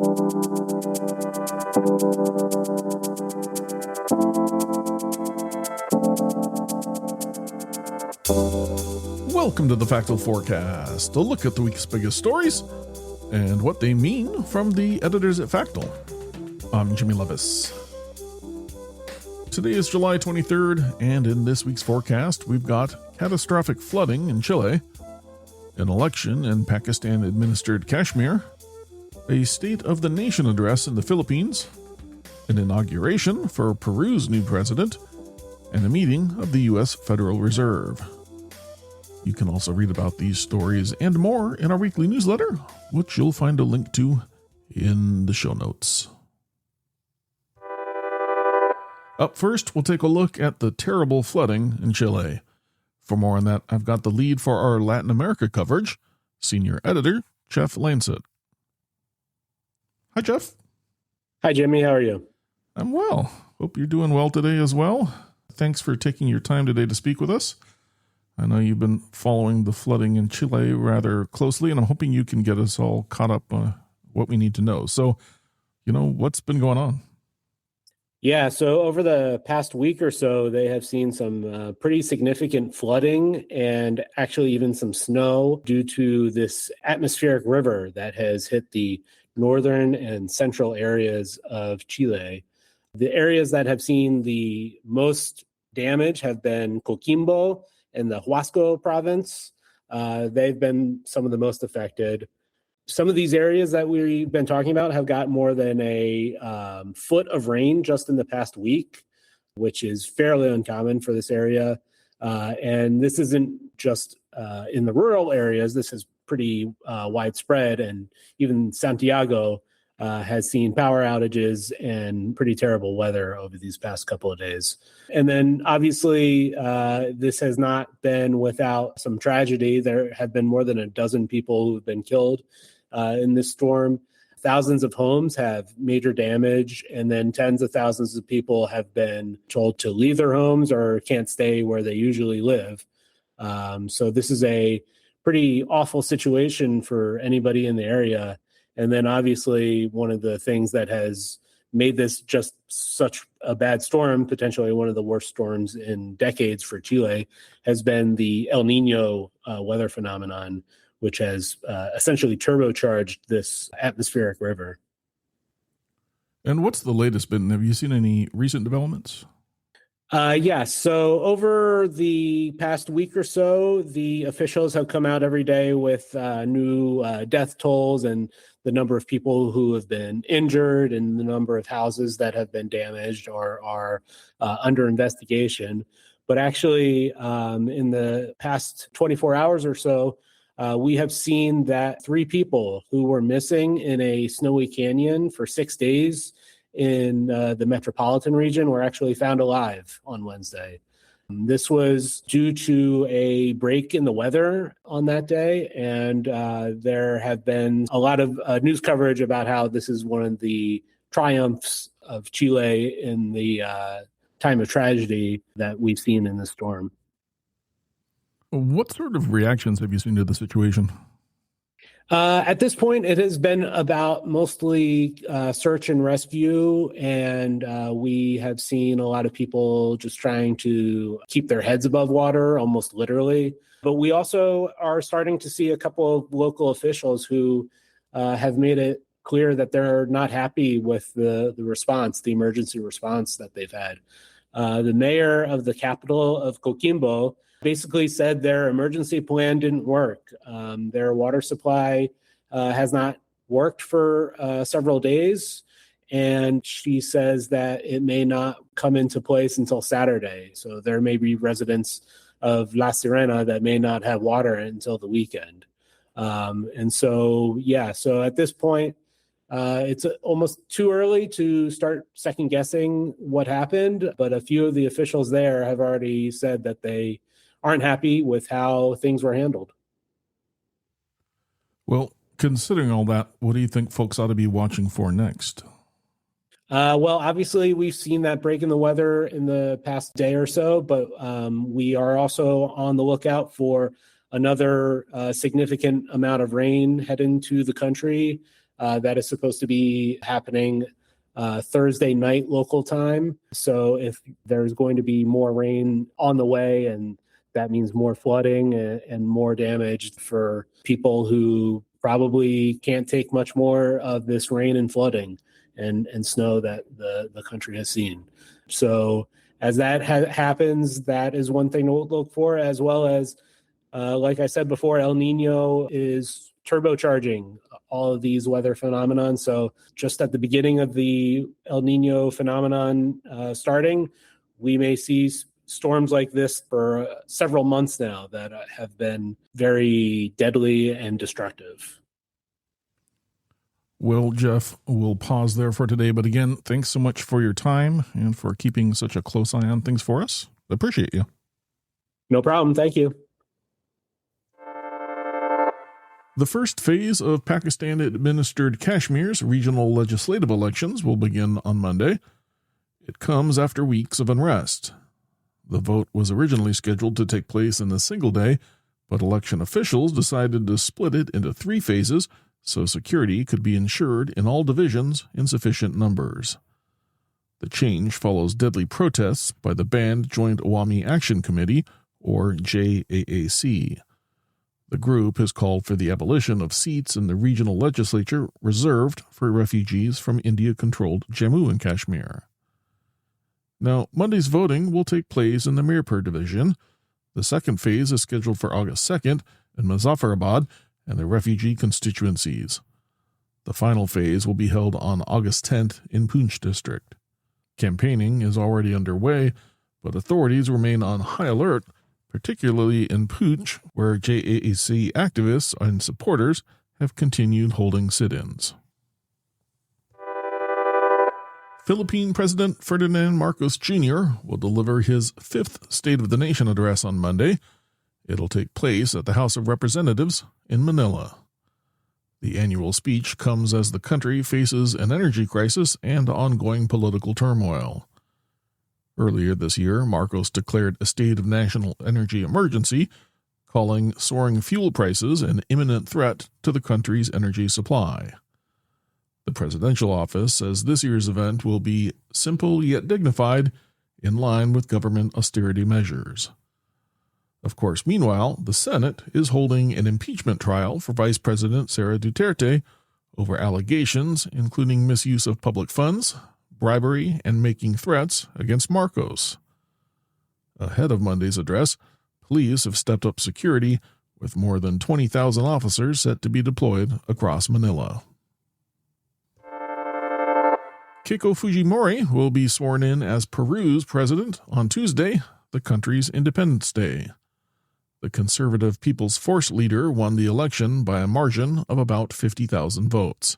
Welcome to the Factal Forecast, a look at the week's biggest stories and what they mean from the editors at Factal. I'm Jimmy Lovaas. Today is July 23rd, and in this week's forecast, we've got catastrophic flooding in Chile, an election in Pakistan-administered Kashmir, a State of the Nation address in the Philippines, an inauguration for Peru's new president, and a meeting of the U.S. Federal Reserve. You can also read about these stories and more in our weekly newsletter, which you'll find a link to in the show notes. Up first, we'll take a look at the terrible flooding in Chile. For more on that, I've got the lead for our Latin America coverage, senior editor, Jeff Landset. Hi, Jeff. Hi, Jimmy. How are you? I'm well. Hope you're doing well today as well. Thanks for taking your time today to speak with us. I know you've been following the flooding in Chile rather closely, and I'm hoping you can get us all caught up on what we need to know. So, what's been going on? Yeah, so over the past week or so, they have seen some pretty significant flooding and actually even some snow due to this atmospheric river that has hit the northern and central areas of Chile. The areas that have seen the most damage have been Coquimbo and the Huasco province. They've been some of the most affected. Some of these areas that we've been talking about have got more than a foot of rain just in the past week, which is fairly uncommon for this area. And this isn't just in the rural areas. This is pretty widespread. And even Santiago has seen power outages and pretty terrible weather over these past couple of days. And then obviously, this has not been without some tragedy. There have been more than a dozen people who have been killed in this storm. Thousands of homes have major damage, and then tens of thousands of people have been told to leave their homes or can't stay where they usually live. So this is a pretty awful situation for anybody in the area. And then obviously one of the things that has made this just such a bad storm, potentially one of the worst storms in decades for Chile, has been the El Niño weather phenomenon, which has essentially turbocharged this atmospheric river. And what's the latest been? Have you seen any recent developments? Yes. So over the past week or so, the officials have come out every day with new death tolls and the number of people who have been injured and the number of houses that have been damaged or are under investigation. But actually, in the past 24 hours or so, we have seen that 3 people who were missing in a snowy canyon for 6 days in the metropolitan region were actually found alive on Wednesday. This was due to a break in the weather on that day, and there have been a lot of news coverage about how this is one of the triumphs of Chile in the time of tragedy that we've seen in the storm. What sort of reactions have you seen to the situation? At this point, it has been about mostly search and rescue, and we have seen a lot of people just trying to keep their heads above water, almost literally. But we also are starting to see a couple of local officials who have made it clear that they're not happy with the response, the emergency response that they've had. The mayor of the capital of Coquimbo basically said their emergency plan didn't work. Their water supply has not worked for several days, and she says that it may not come into place until Saturday. So there may be residents of La Sirena that may not have water until the weekend. So at this point, it's almost too early to start second guessing what happened, but a few of the officials there have already said that they aren't happy with how things were handled. Well, considering all that, what do you think folks ought to be watching for next? Well, obviously, we've seen that break in the weather in the past day or so, but we are also on the lookout for another significant amount of rain heading to the country that is supposed to be happening Thursday night local time. So if there's going to be more rain on the way, and that means more flooding and more damage for people who probably can't take much more of this rain and flooding and snow that the country has seen. So as that happens, that is one thing to look for, as well as, like I said before, El Niño is turbocharging all of these weather phenomenon. So just at the beginning of the El Niño phenomenon starting, we may see storms like this for several months now that have been very deadly and destructive. Well, Jeff, we'll pause there for today. But again, thanks so much for your time and for keeping such a close eye on things for us. Appreciate you. No problem. Thank you. The first phase of Pakistan-administered Kashmir's regional legislative elections will begin on Monday. It comes after weeks of unrest. The vote was originally scheduled to take place in a single day, but election officials decided to split it into 3 phases so security could be ensured in all divisions in sufficient numbers. The change follows deadly protests by the Banned Joint Awami Action Committee, or JAAC. The group has called for the abolition of seats in the regional legislature reserved for refugees from India-controlled Jammu and Kashmir. Now, Monday's voting will take place in the Mirpur division. The second phase is scheduled for August 2nd in Muzaffarabad and the refugee constituencies. The final phase will be held on August 10th in Poonch district. Campaigning is already underway, but authorities remain on high alert, particularly in Poonch, where JAAC activists and supporters have continued holding sit-ins. Philippine President Ferdinand Marcos Jr. will deliver his 5th State of the Nation address on Monday. It'll take place at the House of Representatives in Manila. The annual speech comes as the country faces an energy crisis and ongoing political turmoil. Earlier this year, Marcos declared a state of national energy emergency, calling soaring fuel prices an imminent threat to the country's energy supply. The presidential office says this year's event will be simple yet dignified, in line with government austerity measures. Of course, meanwhile, the Senate is holding an impeachment trial for Vice President Sara Duterte over allegations including misuse of public funds, bribery, and making threats against Marcos. Ahead of Monday's address, police have stepped up security, with more than 20,000 officers set to be deployed across Manila. Keiko Fujimori will be sworn in as Peru's president on Tuesday, the country's Independence Day. The conservative People's Force leader won the election by a margin of about 50,000 votes.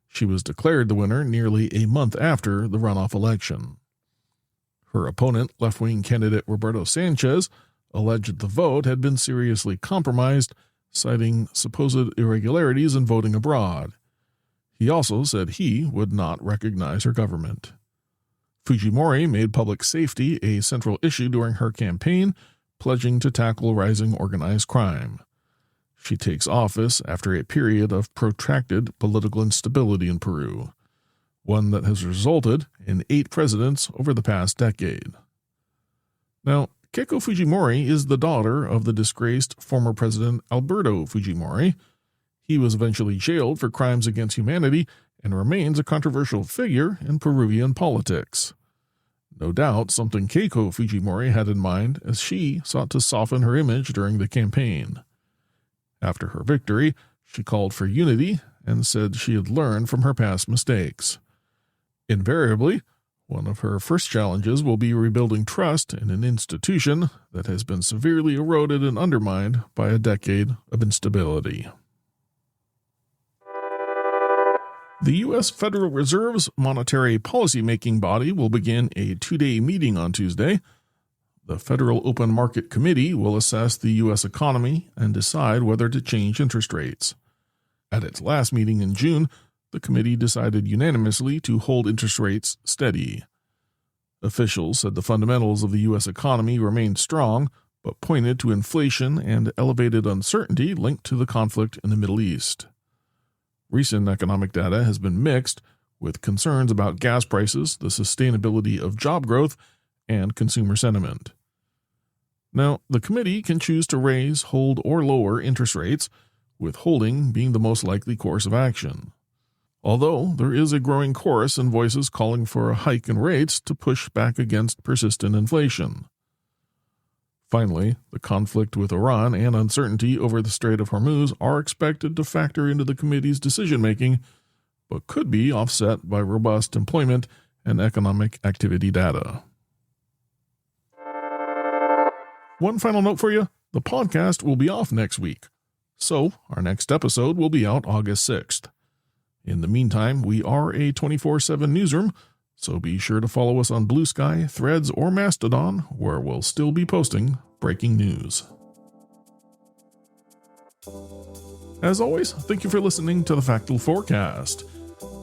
She was declared the winner nearly a month after the runoff election. Her opponent, left-wing candidate Roberto Sanchez, alleged the vote had been seriously compromised, citing supposed irregularities in voting abroad. He also said he would not recognize her government. Fujimori made public safety a central issue during her campaign, pledging to tackle rising organized crime. She takes office after a period of protracted political instability in Peru, one that has resulted in 8 presidents over the past decade. Now, Keiko Fujimori is the daughter of the disgraced former president Alberto Fujimori. He was eventually jailed for crimes against humanity and remains a controversial figure in Peruvian politics. No doubt something Keiko Fujimori had in mind as she sought to soften her image during the campaign. After her victory, she called for unity and said she had learned from her past mistakes. Invariably, one of her first challenges will be rebuilding trust in an institution that has been severely eroded and undermined by a decade of instability. The U.S. Federal Reserve's monetary policy-making body will begin a 2-day meeting on Tuesday. The Federal Open Market Committee will assess the U.S. economy and decide whether to change interest rates. At its last meeting in June, the committee decided unanimously to hold interest rates steady. Officials said the fundamentals of the U.S. economy remained strong, but pointed to inflation and elevated uncertainty linked to the conflict in the Middle East. Recent economic data has been mixed, with concerns about gas prices, the sustainability of job growth, and consumer sentiment. Now, the committee can choose to raise, hold, or lower interest rates, with holding being the most likely course of action. Although there is a growing chorus in voices calling for a hike in rates to push back against persistent inflation. Finally, the conflict with Iran and uncertainty over the Strait of Hormuz are expected to factor into the committee's decision-making, but could be offset by robust employment and economic activity data. One final note for you, the podcast will be off next week, so our next episode will be out August 6th. In the meantime, we are a 24/7 newsroom, so be sure to follow us on Blue Sky, Threads, or Mastodon, where we'll still be posting breaking news. As always, thank you for listening to the Factal Forecast.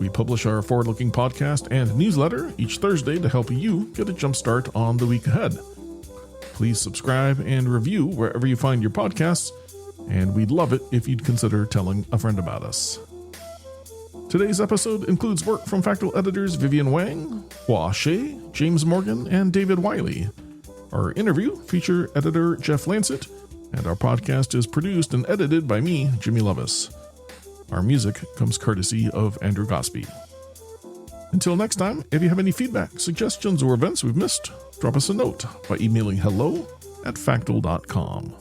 We publish our forward-looking podcast and newsletter each Thursday to help you get a jumpstart on the week ahead. Please subscribe and review wherever you find your podcasts, and we'd love it if you'd consider telling a friend about us. Today's episode includes work from Factal editors Vivian Wang, Hua Shea, James Morgan, and David Wiley. Our interview featured editor Jeff Landset, and our podcast is produced and edited by me, Jimmy Lovaas. Our music comes courtesy of Andrew Gosby. Until next time, if you have any feedback, suggestions, or events we've missed, drop us a note by emailing hello@factal.com.